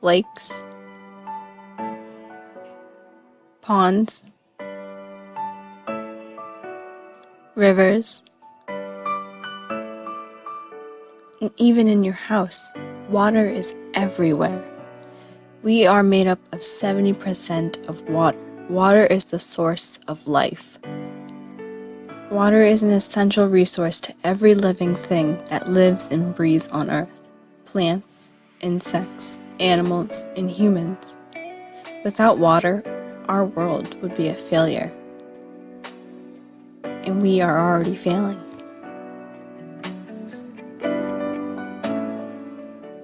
lakes, ponds, rivers, and even in your house, water is everywhere. We are made up of 70% of water. Water is the source of life. Water is an essential resource to every living thing that lives and breathes on Earth. Plants, insects, animals, and humans. Without water, our world would be a failure. And we are already failing.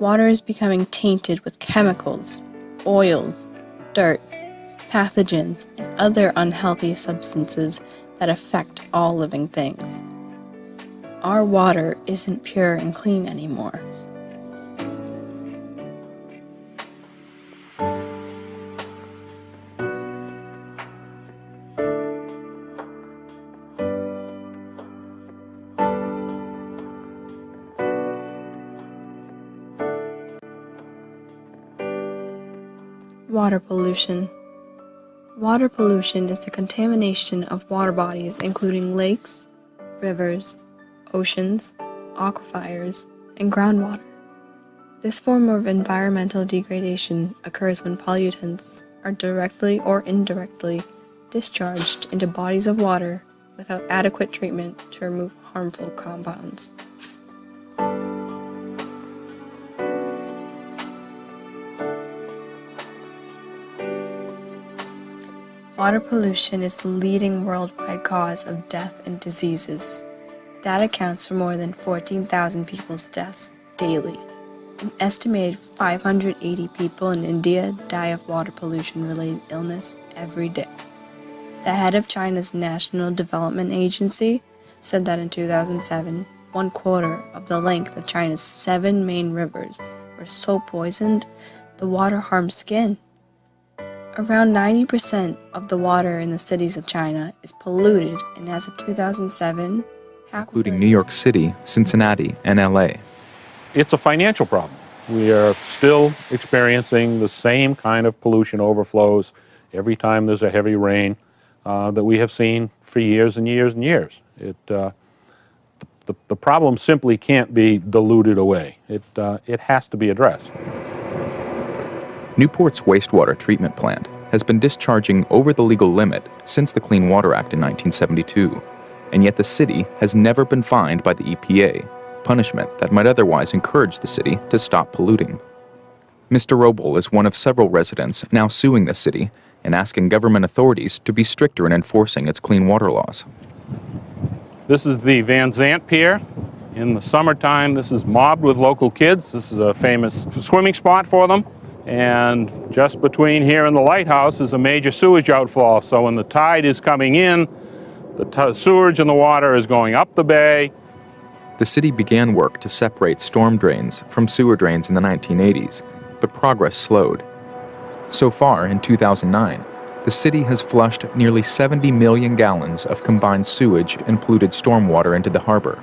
Water is becoming tainted with chemicals, oils, dirt, pathogens, and other unhealthy substances that affect all living things. Our water isn't pure and clean anymore. Water pollution. Water pollution is the contamination of water bodies including lakes, rivers, oceans, aquifers, and groundwater. This form of environmental degradation occurs when pollutants are directly or indirectly discharged into bodies of water without adequate treatment to remove harmful compounds. Water pollution is the leading worldwide cause of death and diseases. That accounts for more than 14,000 people's deaths daily. An estimated 580 people in India die of water pollution-related illness every day. The head of China's National Development Agency said that in 2007, 1/4 of the length of China's 7 main rivers were so poisoned, the water harmed skin. Around 90% of the water in the cities of China is polluted, and as of 2007, including New York City, Cincinnati, and LA. It's a financial problem. We are still experiencing the same kind of pollution overflows every time there's a heavy rain that we have seen for years and years and years. The problem simply can't be diluted away. It has to be addressed. Newport's wastewater treatment plant has been discharging over the legal limit since the Clean Water Act in 1972, and yet the city has never been fined by the EPA, punishment that might otherwise encourage the city to stop polluting. Mr. Roble is one of several residents now suing the city and asking government authorities to be stricter in enforcing its clean water laws. This is the Van Zant Pier. In the summertime, this is mobbed with local kids. This is a famous swimming spot for them. And just between here and the lighthouse is a major sewage outfall. So when the tide is coming in, the sewage in the water is going up the bay. The city began work to separate storm drains from sewer drains in the 1980s, but progress slowed. So far, in 2009, the city has flushed nearly 70 million gallons of combined sewage and polluted stormwater into the harbor.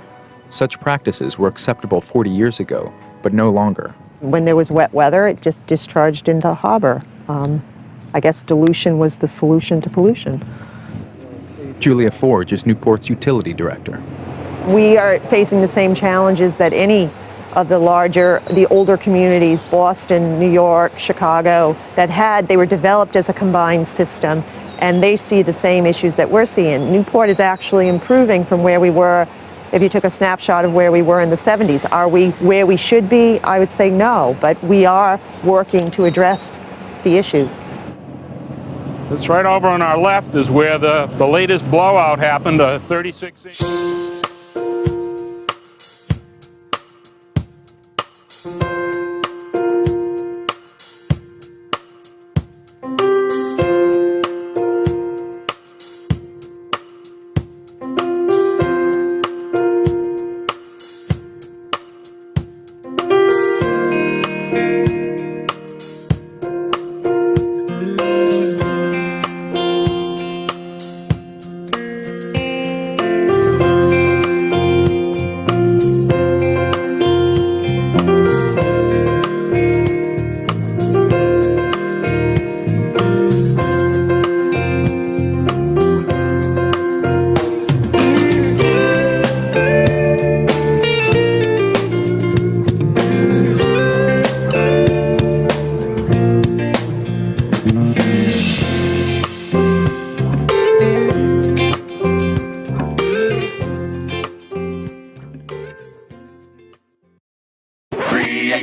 Such practices were acceptable 40 years ago, but no longer. When there was wet weather, it just discharged into the harbor. I guess dilution was the solution to pollution. Julia Forge is Newport's utility director. We are facing the same challenges that any of the older communities, Boston, New York, Chicago, they were developed as a combined system, and they see the same issues that we're seeing. Newport is actually improving from where we were. If you took a snapshot of where we were in the 70s, are we where we should be? I would say no, but we are working to address the issues. It's right over on our left is where the latest blowout happened, 36 inches.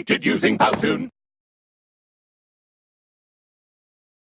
painted using Powtoon.